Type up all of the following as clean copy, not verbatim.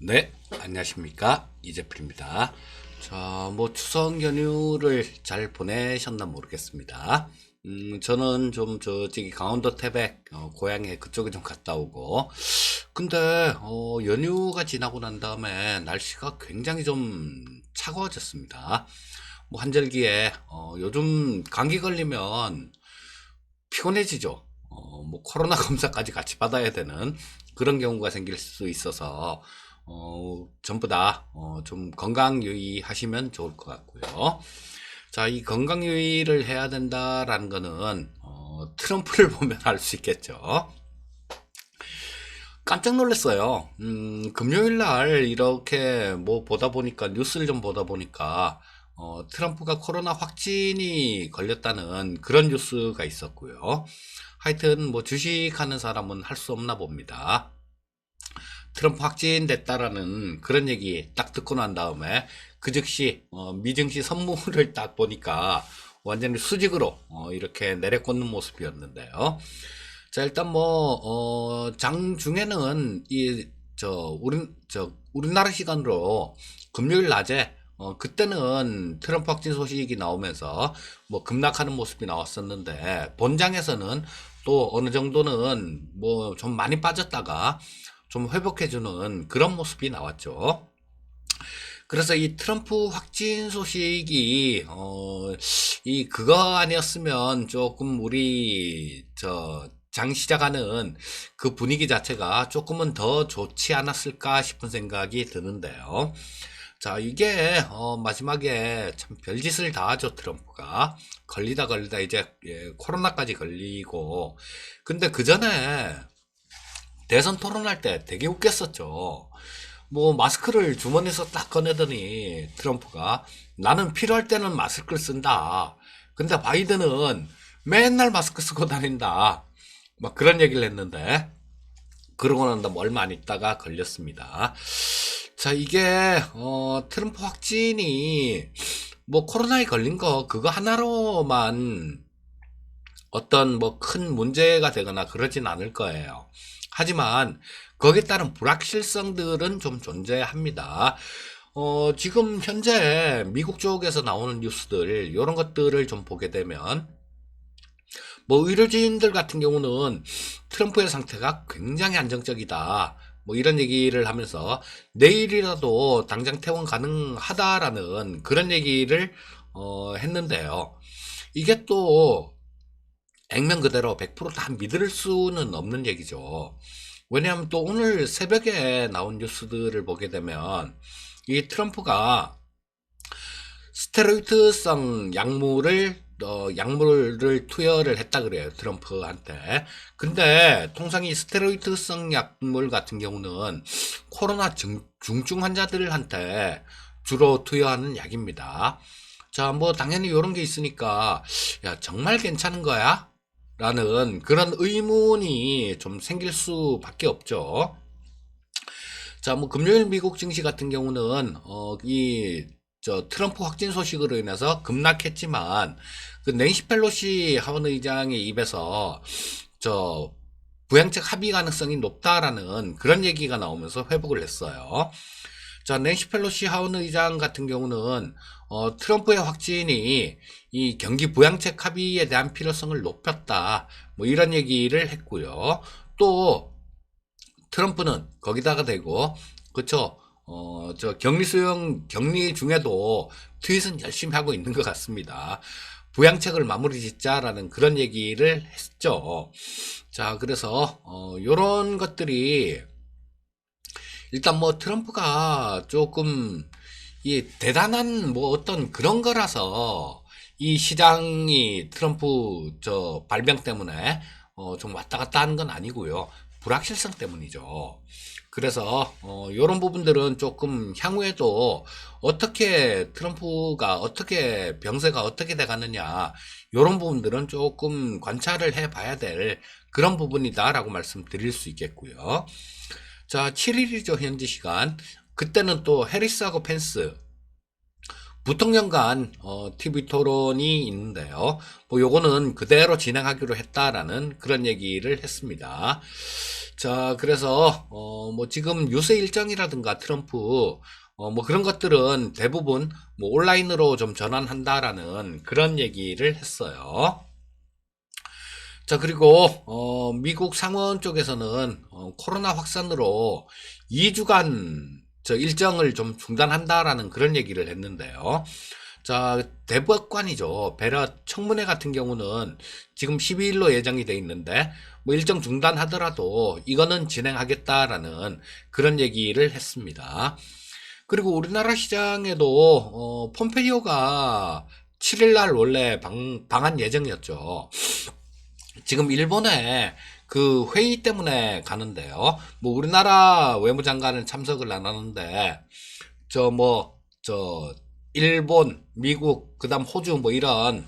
네, 안녕하십니까. 이재필입니다. 자, 추석 연휴를 잘 보내셨나 모르겠습니다. 저는 좀 저기 강원도 태백, 고향에 그쪽에 좀 갔다 오고, 근데, 연휴가 지나고 난 다음에 날씨가 굉장히 좀 차가워졌습니다. 한절기에, 요즘 감기 걸리면 피곤해지죠. 코로나 검사까지 같이 받아야 되는 그런 경우가 생길 수 있어서, 전부 다, 좀 건강 유의하시면 좋을 것 같고요. 자, 이 건강 유의를 해야 된다라는 거는, 트럼프를 보면 알 수 있겠죠. 깜짝 놀랐어요. 금요일 날 이렇게 보다 보니까, 뉴스를 좀 보다 보니까, 트럼프가 코로나 확진이 걸렸다는 그런 뉴스가 있었고요. 하여튼 주식하는 사람은 할 수 없나 봅니다. 트럼프 확진됐다라는 그런 얘기 딱 듣고 난 다음에 그 즉시 미증시 선물을 딱 보니까 완전히 수직으로 이렇게 내려꽂는 모습이었는데요. 자, 일단 장중에는 우리나라 시간으로 금요일 낮에 그때는 트럼프 확진 소식이 나오면서 급락하는 모습이 나왔었는데, 본장에서는 또 어느 정도는 좀 많이 빠졌다가 좀 회복해주는 그런 모습이 나왔죠. 그래서 이 트럼프 확진 소식이 그거 아니었으면 조금 우리 장 시작하는 그 분위기 자체가 조금은 더 좋지 않았을까 싶은 생각이 드는데요. 자, 이게 마지막에 참 별짓을 다 하죠. 트럼프가 걸리다 이제 코로나까지 걸리고. 근데 그 전에 대선 토론할 때 되게 웃겼었죠. 마스크를 주머니에서 딱 꺼내더니 트럼프가, 나는 필요할 때는 마스크를 쓴다. 근데 바이든은 맨날 마스크 쓰고 다닌다. 막 그런 얘기를 했는데, 그러고 난 다음 얼마 안 있다가 걸렸습니다. 자, 이게 트럼프 확진이 코로나에 걸린 거 그거 하나로만 어떤 큰 문제가 되거나 그러진 않을 거예요. 하지만 거기에 따른 불확실성들은 좀 존재합니다. 지금 현재 미국 쪽에서 나오는 뉴스들, 이런 것들을 좀 보게 되면, 의료진들 같은 경우는 트럼프의 상태가 굉장히 안정적이다. 이런 얘기를 하면서 내일이라도 당장 퇴원 가능하다라는 그런 얘기를 했는데요. 이게 또 액면 그대로 100%다 믿을 수는 없는 얘기죠. 왜냐하면 또 오늘 새벽에 나온 뉴스들을 보게 되면 이 트럼프가 스테로이드성 약물을 투여를 했다 그래요, 트럼프한테. 근데 통상 이 스테로이드성 약물 같은 경우는 코로나 중증 환자들한테 주로 투여하는 약입니다. 자, 당연히 이런 게 있으니까, 야, 정말 괜찮은 거야? 라는 그런 의문이 좀 생길 수밖에 없죠. 자, 금요일 미국 증시 같은 경우는, 트럼프 확진 소식으로 인해서 급락했지만, 그 낸시 펠로시 하원 의장의 입에서, 부양책 합의 가능성이 높다라는 그런 얘기가 나오면서 회복을 했어요. 자, 낸시 펠로시 하원 의장 같은 경우는 트럼프의 확진이 이 경기 부양책 합의에 대한 필요성을 높였다. 이런 얘기를 했고요. 또 트럼프는 거기다가 대고, 그쵸? 격리 중에도 트윗은 열심히 하고 있는 것 같습니다. 부양책을 마무리 짓자라는 그런 얘기를 했죠. 자, 그래서 요런 것들이 일단 트럼프가 조금 이 대단한 어떤 그런 거라서 이 시장이 트럼프 발병 때문에 좀 왔다 갔다 하는 건 아니고요. 불확실성 때문이죠. 그래서 이런 부분들은 조금 향후에도 어떻게 트럼프가 어떻게 병세가 어떻게 돼가느냐, 이런 부분들은 조금 관찰을 해봐야 될 그런 부분이다라고 말씀드릴 수 있겠고요. 자, 7일이죠, 현지 시간. 그때는 또 해리스하고 펜스 부통령 간 TV 토론이 있는데요. 요거는 그대로 진행하기로 했다라는 그런 얘기를 했습니다. 자, 그래서, 뭐, 지금 유세 일정이라든가 트럼프, 뭐 그런 것들은 대부분 뭐 온라인으로 좀 전환한다라는 그런 얘기를 했어요. 자, 그리고, 미국 상원 쪽에서는, 코로나 확산으로 2주간 저 일정을 좀 중단한다라는 그런 얘기를 했는데요. 자, 대법관이죠. 베럿 청문회 같은 경우는 지금 12일로 예정이 돼 있는데, 뭐 일정 중단하더라도 이거는 진행하겠다라는 그런 얘기를 했습니다. 그리고 우리나라 시장에도, 폼페이오가 7일 날 원래 방한 예정이었죠. 지금 일본에 그 회의 때문에 가는데요. 뭐 우리나라 외무장관은 참석을 안 하는데 저 일본, 미국, 그다음 호주 뭐 이런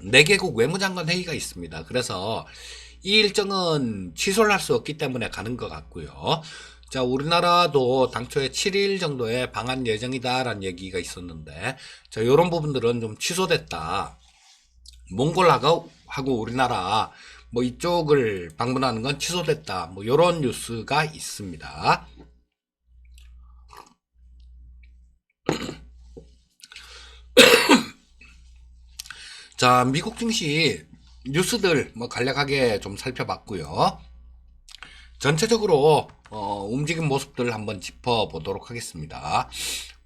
4개국 외무장관 회의가 있습니다. 그래서 이 일정은 취소를 할 수 없기 때문에 가는 것 같고요. 자, 우리나라도 당초에 7일 정도의 방한 예정이다라는 얘기가 있었는데, 자, 요런 부분들은 좀 취소됐다. 몽골하고 우리나라 뭐 이쪽을 방문하는 건 취소됐다. 뭐 요런 뉴스가 있습니다. 자, 미국 증시 뉴스들 뭐 간략하게 좀 살펴봤고요. 전체적으로 움직임 모습들을 한번 짚어보도록 하겠습니다.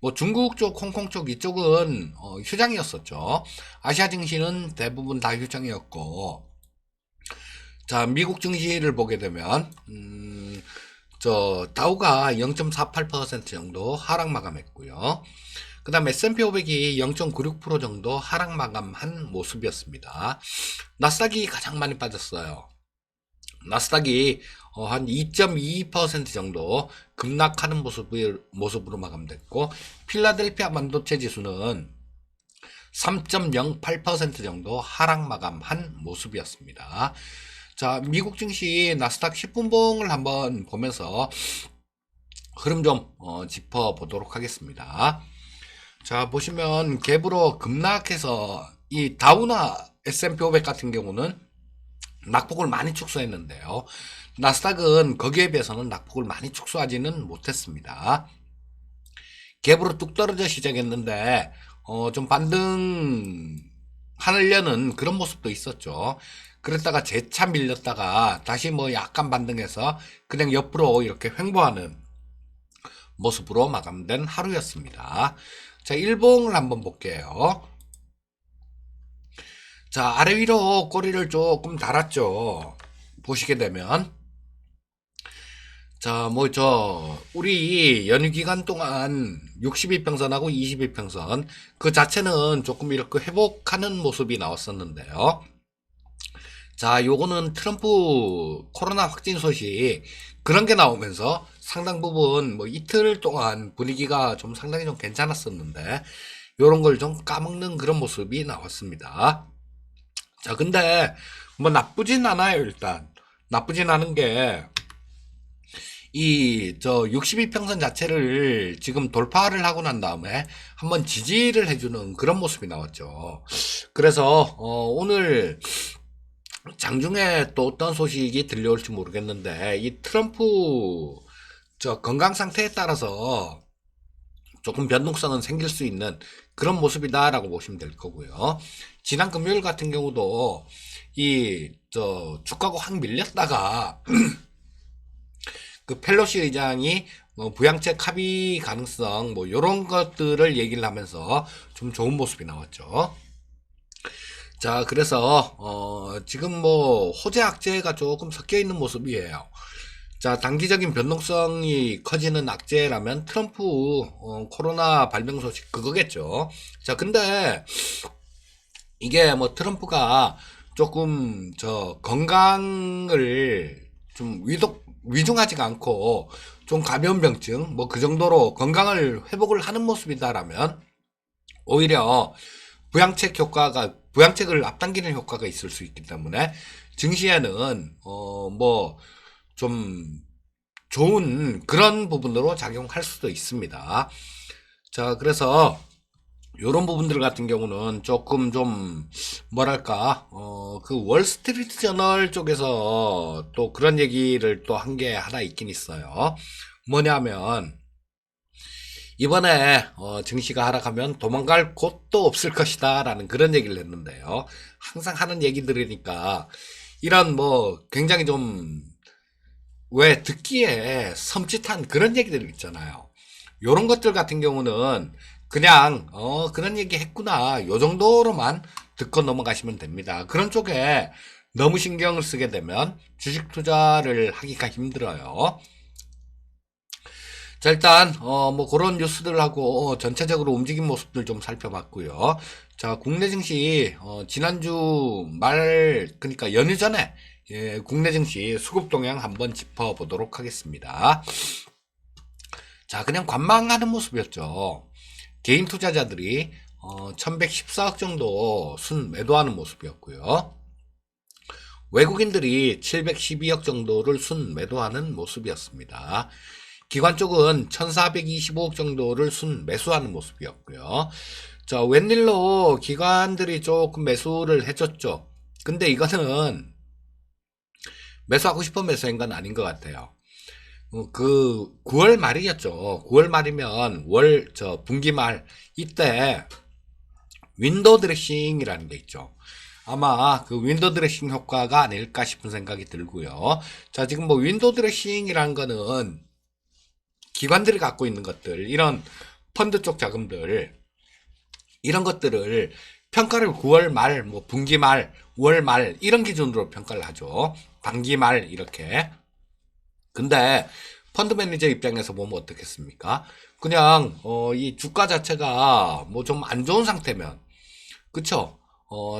뭐 중국 쪽, 홍콩 쪽 이쪽은 휴장이었었죠. 아시아 증시는 대부분 다 휴장이었고, 자, 미국 증시를 보게 되면 저 다우가 0.48% 정도 하락 마감했고요. 그 다음 S&P 500이 0.96% 정도 하락 마감한 모습이었습니다. 나스닥이 가장 많이 빠졌어요. 나스닥이 한 2.22% 정도 급락하는 모습으로 마감됐고, 필라델피아 반도체 지수는 3.08% 정도 하락 마감한 모습이었습니다. 자, 미국 증시 나스닥 10분봉을 한번 보면서 흐름 좀 짚어보도록 하겠습니다. 자, 보시면 갭으로 급락해서 이 다우나 S&P 500 같은 경우는 낙폭을 많이 축소했는데요. 나스닥은 거기에 비해서는 낙폭을 많이 축소하지는 못했습니다. 갭으로 뚝 떨어져 시작했는데 좀 반등하려는 그런 모습도 있었죠. 그랬다가 재차 밀렸다가 다시 뭐 약간 반등해서 그냥 옆으로 이렇게 횡보하는 모습으로 마감된 하루였습니다. 자, 일봉을 한번 볼게요. 자, 아래 위로 꼬리를 조금 달았죠. 보시게 되면, 자, 우리 연휴 기간 동안 60일평선하고 20일평선, 그 자체는 조금 이렇게 회복하는 모습이 나왔었는데요. 자, 요거는 트럼프 코로나 확진 소식, 그런 게 나오면서 상당 부분 뭐 이틀 동안 분위기가 좀 상당히 좀 괜찮았었는데, 요런 걸 좀 까먹는 그런 모습이 나왔습니다. 자, 근데 뭐 나쁘진 않아요, 일단. 나쁘진 않은 게, 62평선 자체를 지금 돌파를 하고 난 다음에 한번 지지를 해주는 그런 모습이 나왔죠. 그래서, 오늘 장중에 또 어떤 소식이 들려올지 모르겠는데, 이 트럼프 건강 상태에 따라서 조금 변동성은 생길 수 있는 그런 모습이다라고 보시면 될 거고요. 지난 금요일 같은 경우도 주가가 확 밀렸다가 그 펠로시 의장이 부양책 합의 가능성 뭐 이런 것들을 얘기를 하면서 좀 좋은 모습이 나왔죠. 자, 그래서 지금 뭐 호재 악재가 조금 섞여 있는 모습이에요. 자, 단기적인 변동성이 커지는 악재라면 트럼프 코로나 발병 소식 그거겠죠. 자, 근데 이게 뭐 트럼프가 조금 건강을 좀 위중하지가 않고 좀 가벼운 병증 뭐 그 정도로 건강을 회복을 하는 모습이다라면 오히려 부양책을 앞당기는 효과가 있을 수 있기 때문에 증시에는 뭐 좀 좋은 그런 부분으로 작용할 수도 있습니다. 자, 그래서 요런 부분들 같은 경우는 조금 좀 뭐랄까 그 월스트리트 저널 쪽에서 또 그런 얘기를 또 한 게 하나 있긴 있어요. 뭐냐면 이번에 증시가 하락하면 도망갈 곳도 없을 것이다 라는 그런 얘기를 했는데요. 항상 하는 얘기 들으니까 이런 뭐 굉장히 좀 왜 듣기에 섬찟한 그런 얘기들 있잖아요. 요런 것들 같은 경우는 그냥 그런 얘기 했구나 요 정도로만 듣고 넘어가시면 됩니다. 그런 쪽에 너무 신경을 쓰게 되면 주식 투자를 하기가 힘들어요. 자, 일단 뭐 그런 뉴스들하고 전체적으로 움직임 모습들 좀 살펴봤고요. 자, 국내 증시 지난주 말 그러니까 연휴 전에 국내 증시 수급 동향 한번 짚어보도록 하겠습니다. 자, 그냥 관망하는 모습이었죠. 개인 투자자들이 1114억 정도 순 매도하는 모습이었고요. 외국인들이 712억 정도를 순 매도하는 모습이었습니다. 기관 쪽은 1425억 정도를 순 매수하는 모습이었고요. 자, 웬일로 기관들이 조금 매수를 해줬죠. 근데 이거는 매수하고 싶어 매수한 건 아닌 것 같아요. 그 9월 말이었죠. 9월 말이면 분기 말 이때 윈도우 드레싱이라는 게 있죠. 아마 그 윈도우 드레싱 효과가 아닐까 싶은 생각이 들고요. 자, 지금 뭐 윈도우 드레싱이라는 거는 기관들이 갖고 있는 것들, 이런 펀드 쪽 자금들, 이런 것들을 평가를 9월 말, 뭐 분기 말, 5월 말 이런 기준으로 평가를 하죠. 반기 말 이렇게. 근데 펀드 매니저 입장에서 보면 어떻겠습니까? 그냥 이 주가 자체가 뭐 좀 안 좋은 상태면 그쵸?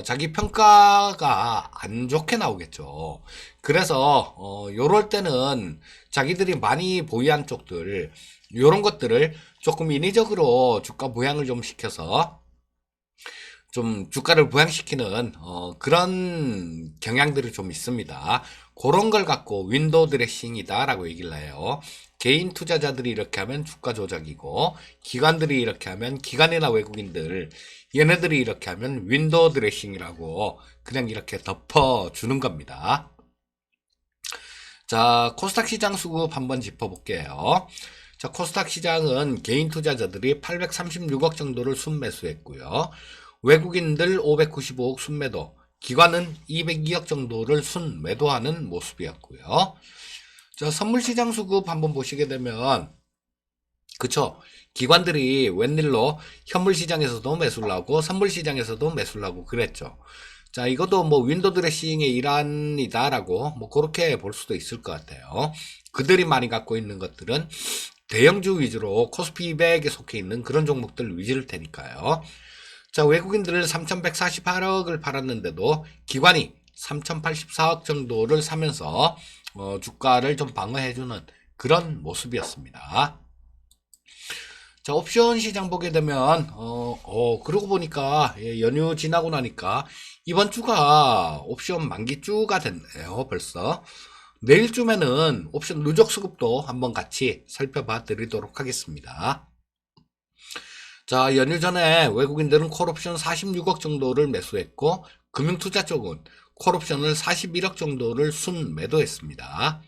자기 평가가 안 좋게 나오겠죠. 그래서 요럴 때는 자기들이 많이 보유한 쪽들 요런 것들을 조금 인위적으로 주가 부양을 좀 시켜서 좀 주가를 부양시키는 그런 경향들이 좀 있습니다. 그런 걸 갖고 윈도우 드레싱이다라고 얘기를 해요. 개인 투자자들이 이렇게 하면 주가 조작이고 기관들이 이렇게 하면 기관이나 외국인들 얘네들이 이렇게 하면 윈도우 드레싱이라고 그냥 이렇게 덮어주는 겁니다. 자, 코스닥 시장 수급 한번 짚어볼게요. 자, 코스닥 시장은 개인 투자자들이 836억 정도를 순매수했고요. 외국인들 595억 순매도, 기관은 202억 정도를 순매도하는 모습이었고요. 자, 선물시장 수급 한번 보시게 되면 그쵸? 기관들이 웬일로 현물시장에서도 매수를 하고 선물시장에서도 매수를 하고 그랬죠. 자, 이것도 뭐 윈도우 드레싱의 일환이다라고 뭐 그렇게 볼 수도 있을 것 같아요. 그들이 많이 갖고 있는 것들은 대형주 위주로 코스피 200에 속해 있는 그런 종목들 위주일 테니까요. 자, 외국인들을 3,148억을 팔았는데도 기관이 3,084억 정도를 사면서 주가를 좀 방어해주는 그런 모습이었습니다. 자, 옵션 시장 보게 되면, 그러고 보니까, 연휴 지나고 나니까, 이번 주가 옵션 만기주가 됐네요, 벌써. 내일쯤에는 옵션 누적 수급도 한번 같이 살펴봐 드리도록 하겠습니다. 자, 연휴 전에 외국인들은 콜옵션 46억 정도를 매수했고, 금융투자 쪽은 콜옵션을 41억 정도를 순 매도했습니다.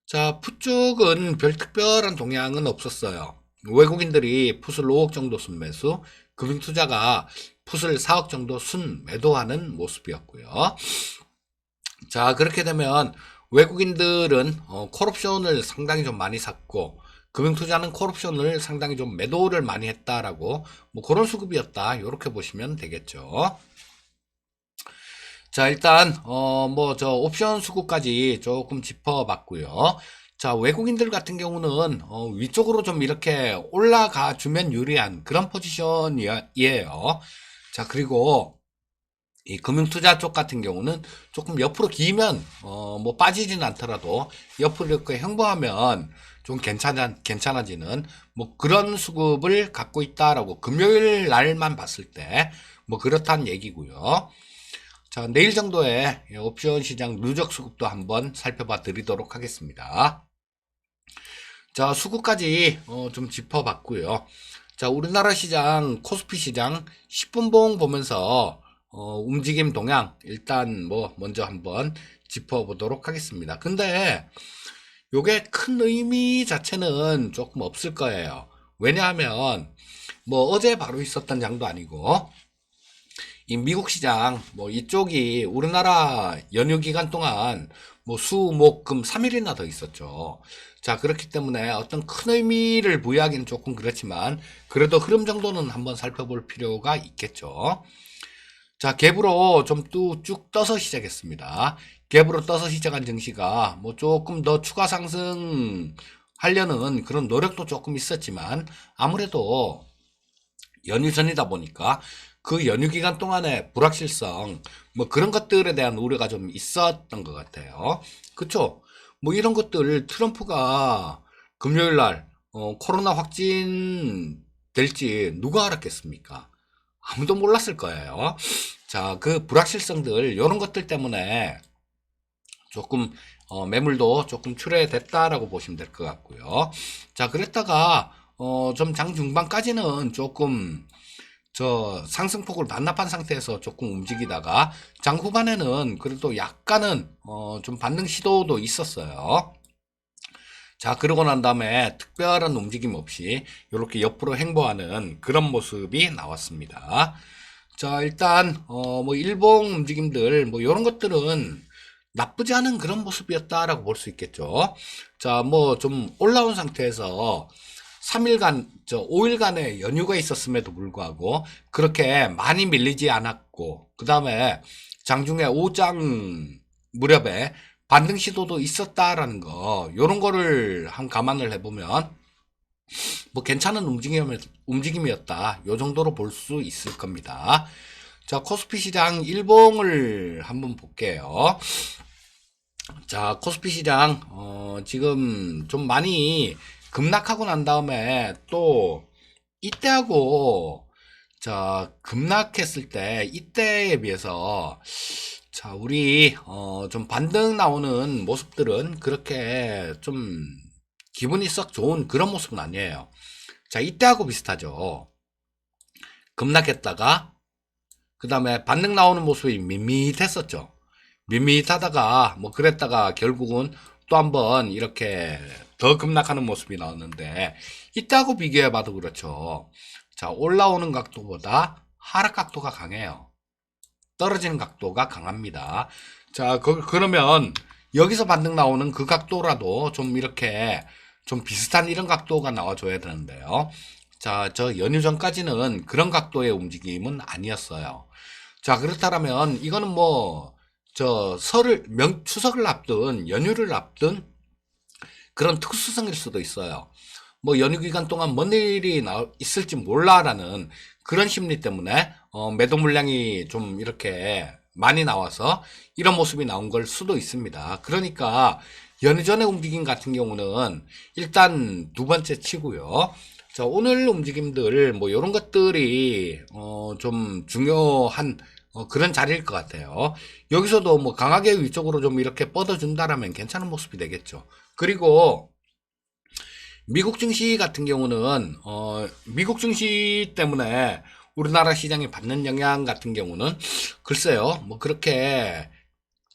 자, 풋 쪽은 별 특별한 동향은 없었어요. 외국인들이 풋을 5억 정도 순매수, 금융투자가 풋을 4억 정도 순매도하는 모습이었고요. 자, 그렇게 되면 외국인들은 콜옵션을 상당히 좀 많이 샀고, 금융투자는 콜옵션을 상당히 좀 매도를 많이 했다라고 뭐 그런 수급이었다 이렇게 보시면 되겠죠. 자, 일단 뭐 저 옵션 수급까지 조금 짚어봤고요. 자, 외국인들 같은 경우는 위쪽으로 좀 이렇게 올라가 주면 유리한 그런 포지션이에요. 자, 그리고 이 금융투자 쪽 같은 경우는 조금 옆으로 기면 뭐 빠지진 않더라도 옆으로 이렇게 형보하면 좀 괜찮아지는 뭐 그런 수급을 갖고 있다라고 금요일 날만 봤을 때 뭐 그렇다는 얘기고요. 자, 내일 정도에 옵션 시장 누적 수급도 한번 살펴봐 드리도록 하겠습니다. 자, 수급까지 좀 짚어봤고요. 자, 우리나라 시장, 코스피 시장 10분봉 보면서 움직임 동향 일단 뭐 먼저 한번 짚어보도록 하겠습니다. 근데 요게 큰 의미 자체는 조금 없을 거예요. 왜냐하면 뭐 어제 바로 있었던 장도 아니고 이 미국 시장 뭐 이쪽이 우리나라 연휴 기간 동안 뭐 수, 목, 금 3일이나 더 있었죠. 자, 그렇기 때문에 어떤 큰 의미를 부여하기는 조금 그렇지만 그래도 흐름 정도는 한번 살펴볼 필요가 있겠죠. 자, 갭으로 좀 쭉 떠서 시작했습니다. 갭으로 떠서 시작한 증시가 뭐 조금 더 추가 상승 하려는 그런 노력도 조금 있었지만 아무래도 연휴 전이다 보니까 그 연휴 기간 동안의 불확실성 뭐 그런 것들에 대한 우려가 좀 있었던 것 같아요. 그쵸? 뭐 이런 것들 트럼프가 금요일 날 코로나 확진 될지 누가 알았겠습니까? 아무도 몰랐을 거예요. 자, 그 불확실성들 이런 것들 때문에 조금 매물도 조금 출회됐다라고 보시면 될 것 같고요. 자, 그랬다가 좀 장 중반까지는 조금 저 상승폭을 반납한 상태에서 조금 움직이다가 장 후반에는 그래도 약간은 좀 반등 시도도 있었어요. 자, 그러고 난 다음에 특별한 움직임 없이 이렇게 옆으로 행보하는 그런 모습이 나왔습니다. 자, 일단 뭐 일봉 움직임들 뭐 이런 것들은 나쁘지 않은 그런 모습이었다라고 볼 수 있겠죠. 자, 뭐 좀 올라온 상태에서 3일간, 5일간의 연휴가 있었음에도 불구하고 그렇게 많이 밀리지 않았고, 그 다음에 장중에 오장 무렵에 반등 시도도 있었다라는 거, 요런 거를 한 감안을 해보면 뭐 괜찮은 움직임이었다. 요 정도로 볼 수 있을 겁니다. 자, 코스피 시장 일봉을 한번 볼게요. 자, 코스피 시장, 지금 좀 많이 급락하고 난 다음에 또 이때하고, 자, 급락했을 때, 이때에 비해서, 자, 우리, 좀 반등 나오는 모습들은 그렇게 좀 기분이 썩 좋은 그런 모습은 아니에요. 자, 이때하고 비슷하죠. 급락했다가, 그 다음에 반등 나오는 모습이 밋밋했었죠. 밋밋하다가 뭐 그랬다가 결국은 또 한번 이렇게 더 급락하는 모습이 나왔는데 이따하고 비교해봐도 그렇죠. 자, 올라오는 각도보다 하락 각도가 강해요. 떨어지는 각도가 강합니다. 자, 그러면 여기서 반등 나오는 그 각도라도 좀 이렇게 좀 비슷한 이런 각도가 나와줘야 되는데요. 자, 저 연휴 전까지는 그런 각도의 움직임은 아니었어요. 자, 그렇다면 이거는 뭐 저 추석을 앞둔 연휴를 앞둔 그런 특수성일 수도 있어요. 뭐 연휴 기간 동안 뭔 일이 있을지 몰라라는 그런 심리 때문에 매도 물량이 좀 이렇게 많이 나와서 이런 모습이 나온 걸 수도 있습니다. 그러니까 연휴 전의 움직임 같은 경우는 일단 두 번째 치고요. 자, 오늘 움직임들 뭐 이런 것들이 좀 중요한 그런 자리일 것 같아요. 여기서도 뭐 강하게 위쪽으로 좀 이렇게 뻗어준다라면 괜찮은 모습이 되겠죠. 그리고 미국 증시 같은 경우는 미국 증시 때문에 우리나라 시장이 받는 영향 같은 경우는 글쎄요, 뭐 그렇게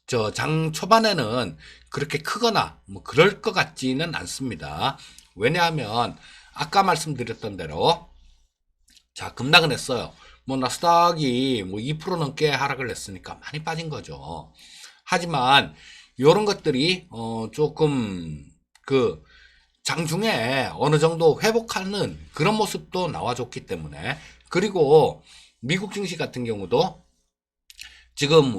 저 장 초반에는 그렇게 크거나 뭐 그럴 것 같지는 않습니다. 왜냐하면 아까 말씀드렸던 대로 자, 급락은 했어요. 뭐 나스닥이 뭐 2% 넘게 하락을 했으니까 많이 빠진 거죠. 하지만 이런 것들이 조금 그 장중에 어느 정도 회복하는 그런 모습도 나와줬기 때문에 그리고 미국 증시 같은 경우도 지금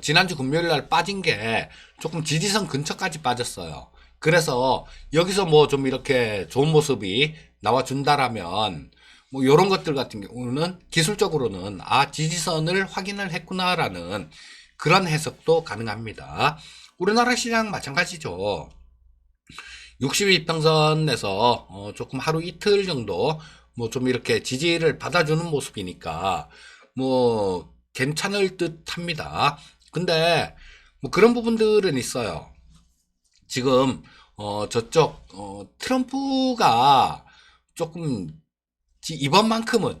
지난주 금요일 날 빠진 게 조금 지지선 근처까지 빠졌어요. 그래서 여기서 뭐 좀 이렇게 좋은 모습이 나와준다라면 뭐 이런 것들 같은 경우는 기술적으로는 아 지지선을 확인을 했구나라는 그런 해석도 가능합니다. 우리나라 시장 마찬가지죠. 62평선에서 조금 하루 이틀 정도 뭐 좀 이렇게 지지를 받아주는 모습이니까 뭐 괜찮을 듯 합니다. 근데 뭐 그런 부분들은 있어요. 지금 저쪽 트럼프가 조금 이번만큼은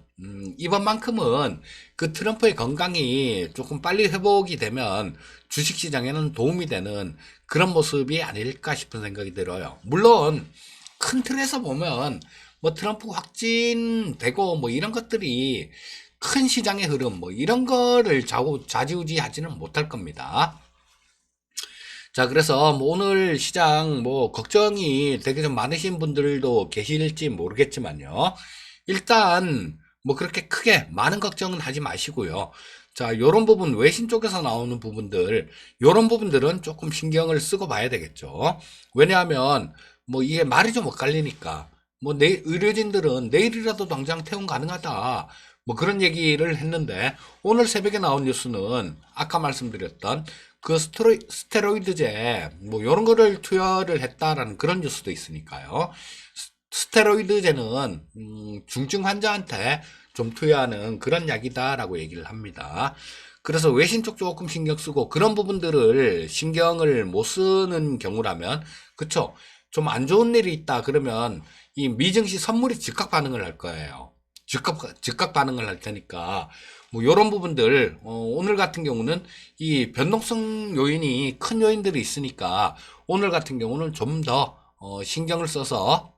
그 트럼프의 건강이 조금 빨리 회복이 되면 주식시장에는 도움이 되는 그런 모습이 아닐까 싶은 생각이 들어요. 물론 큰 틀에서 보면 뭐 트럼프 확진되고 뭐 이런 것들이 큰 시장의 흐름 뭐 이런 거를 좌지우지하지는 못할 겁니다. 자, 그래서 뭐 오늘 시장 뭐 걱정이 되게 좀 많으신 분들도 계실지 모르겠지만요. 일단 뭐 그렇게 크게 많은 걱정은 하지 마시고요. 자, 요런 부분 외신 쪽에서 나오는 부분들, 요런 부분들은 조금 신경을 쓰고 봐야 되겠죠. 왜냐하면 뭐 이게 말이 좀 엇갈리니까 뭐 의료진들은 내일이라도 당장 퇴원 가능하다. 뭐 그런 얘기를 했는데 오늘 새벽에 나온 뉴스는 아까 말씀드렸던 그 스테로이드제 뭐 이런 거를 투여를 했다라는 그런 뉴스도 있으니까요. 스테로이드제는 중증 환자한테 좀 투여하는 그런 약이다라고 얘기를 합니다. 그래서 외신 쪽 조금 신경 쓰고 그런 부분들을 신경을 못 쓰는 경우라면 그쵸? 좀 안 좋은 일이 있다 그러면 이 미증시 선물이 즉각 반응을 할 거예요. 즉각 반응을 할 테니까 뭐 이런 부분들 오늘 같은 경우는 이 변동성 요인이 큰 요인들이 있으니까 오늘 같은 경우는 좀 더 신경을 써서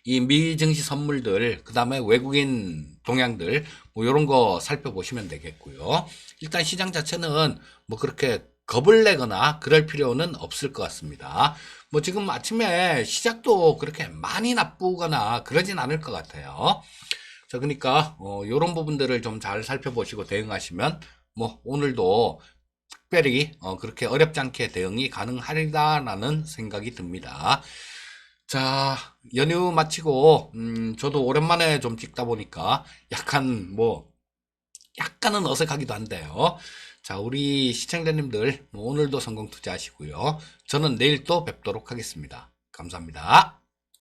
이 미증시 선물들 그다음에 외국인 동향들 뭐 이런 거 살펴보시면 되겠고요. 일단 시장 자체는 뭐 그렇게 겁을 내거나 그럴 필요는 없을 것 같습니다. 뭐 지금 아침에 시작도 그렇게 많이 나쁘거나 그러진 않을 것 같아요. 자, 그러니까 이런 부분들을 좀 잘 살펴보시고 대응하시면 뭐 오늘도 특별히 그렇게 어렵지 않게 대응이 가능하리다라는 생각이 듭니다. 자, 연휴 마치고 저도 오랜만에 좀 찍다 보니까 약간은 어색하기도 한데요. 자, 우리 시청자님들 뭐 오늘도 성공 투자하시고요. 저는 내일 또 뵙도록 하겠습니다. 감사합니다.